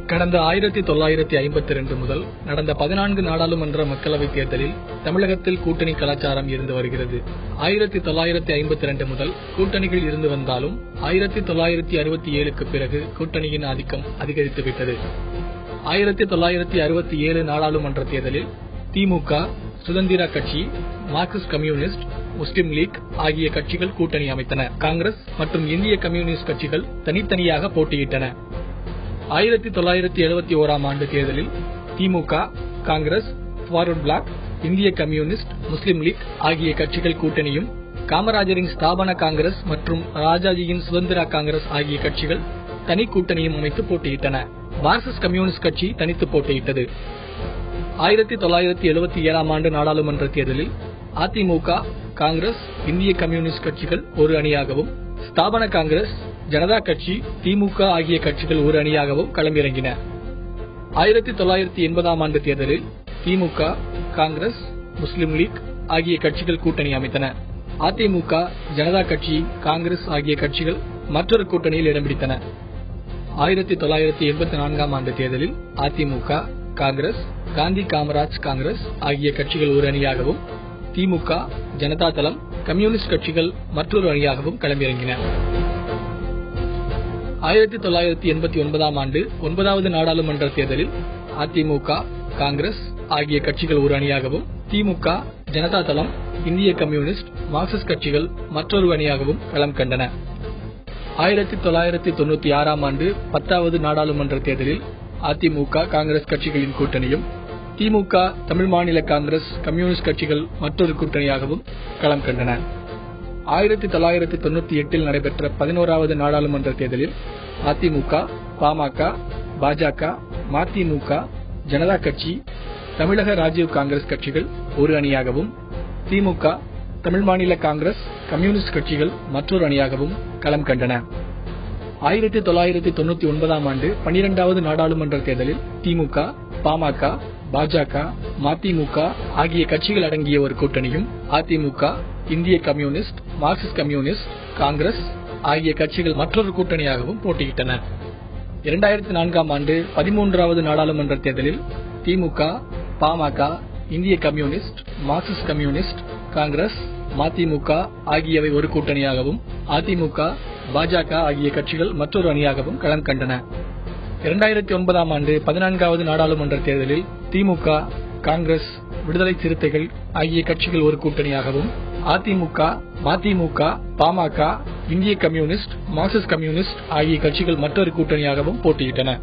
கடந்த 1952 முதல் நடந்த 14 நாடாளுமன்ற மக்களவைத் தேர்தலில் தமிழகத்தில் கூட்டணி கலாச்சாரம் இருந்து வருகிறது. 1952 முதல் கூட்டணிகள் இருந்து வந்தாலும் 1967க்கு பிறகு கூட்டணியின் ஆதிக்கம் அதிகரித்துவிட்டது. 1967 நாடாளுமன்ற தேர்தலில் திமுக, சுதந்திரா கட்சி, மார்க்சிஸ்ட் கம்யூனிஸ்ட், முஸ்லிம் லீக் ஆகிய கட்சிகள் கூட்டணி அமைத்தன. காங்கிரஸ் மற்றும் இந்திய கம்யூனிஸ்ட் கட்சிகள் தனித்தனியாக போட்டியிட்டன. 1971ஆம் ஆண்டு தேர்தலில் திமுக, காங்கிரஸ், ஃபார்வர்ட் பிளாக், இந்திய கம்யூனிஸ்ட், முஸ்லிம் லீக் ஆகிய கட்சிகள் கூட்டணியும், காமராஜரின் ஸ்தாபன காங்கிரஸ் மற்றும் ராஜாஜியின் சுதந்திரா காங்கிரஸ் ஆகிய கட்சிகள் தனி கூட்டணியும் அமைத்து போட்டியிட்டன. மார்க்சிஸ்ட் கம்யூனிஸ்ட் கட்சி தனித்து போட்டியிட்டது. 1977ஆம் ஆண்டு நாடாளுமன்ற தேர்தலில் அதிமுக, காங்கிரஸ், இந்திய கம்யூனிஸ்ட் கட்சிகள் ஒரு அணியாகவும், ஸ்தாபன காங்கிரஸ், ஜனதா கட்சி, திமுக ஆகிய கட்சிகள் ஒரு அணியாகவும் களமிறங்கின. 1980ஆம் ஆண்டு தேர்தலில் திமுக, காங்கிரஸ், முஸ்லிம் லீக் ஆகிய கட்சிகள் கூட்டணி அமைத்தன. அதிமுக, ஜனதா கட்சி, காங்கிரஸ் ஆகிய கட்சிகள் மற்றொரு கூட்டணியில் இடம் பிடித்தன. 1984ஆம் ஆண்டு தேர்தலில் அதிமுக, காங்கிரஸ், காந்தி காமராஜ் காங்கிரஸ் ஆகிய கட்சிகள் ஒரு அணியாகவும், திமுக, ஜனதா தளம், கம்யூனிஸ்ட் கட்சிகள் மற்றொரு அணியாகவும் களமிறங்கின. 1989ஆம் ஆண்டு 9வது நாடாளுமன்ற தேர்தலில் அதிமுக, காங்கிரஸ் ஆகிய கட்சிகள் ஒரு அணியாகவும், திமுக, ஜனதா தளம், இந்திய கம்யூனிஸ்ட், மார்க்சிஸ்ட் கட்சிகள் மற்றொரு அணியாகவும் களம் கண்டன. 1996ஆம் ஆண்டு 10வது நாடாளுமன்ற தேர்தலில் அதிமுக, காங்கிரஸ் கட்சிகளின் கூட்டணியும், திமுக, தமிழ் மாநில காங்கிரஸ், கம்யூனிஸ்ட் கட்சிகள் மற்றொரு கூட்டணியாகவும் களம் கண்டன. 1998இல் நடைபெற்ற 11வது நாடாளுமன்ற தேர்தலில் அதிமுக, பாமக, பாஜக, மதிமுக, ஜனதா கட்சி, தமிழக ராஜீவ் காங்கிரஸ் கட்சிகள் ஒரு அணியாகவும், திமுக, தமிழ் மாநில காங்கிரஸ், கம்யூனிஸ்ட் கட்சிகள் மற்றொரு அணியாகவும் களம் கண்டன. 1999ஆம் ஆண்டு 12வது நாடாளுமன்ற தேர்தலில் திமுக, பாமக, பாஜக, மதிமுக ஆகிய கட்சிகள் அடங்கிய ஒரு கூட்டணியும், அதிமுக, இந்திய கம்யூனிஸ்ட், மார்க்சிஸ்ட் கம்யூனிஸ்ட், காங்கிரஸ் ஆகிய கட்சிகள் மற்றொரு கூட்டணியாகவும் போட்டியிட்டன. 2004ஆம் ஆண்டு 13வது நாடாளுமன்ற தேர்தலில் திமுக, பாமக, இந்திய கம்யூனிஸ்ட், மார்க்சிஸ்ட் கம்யூனிஸ்ட், காங்கிரஸ், மதிமுக ஆகியவை ஒரு கூட்டணியாகவும், அதிமுக, பாஜக ஆகிய கட்சிகள் மற்றொரு அணியாகவும் களம் கண்டன. 2009ஆம் ஆண்டு 14வது நாடாளுமன்ற தேர்தலில் திமுக, காங்கிரஸ், விடுதலை சிறுத்தைகள் ஆகிய கட்சிகள் ஒரு கூட்டணியாகவும், அதிமுக, மதிமுக, பாமக, இந்திய கம்யூனிஸ்ட், மார்க்சிஸ்ட் கம்யூனிஸ்ட் ஆகிய கட்சிகள் மற்றொரு கூட்டணியாகவும் போட்டியிட்டன.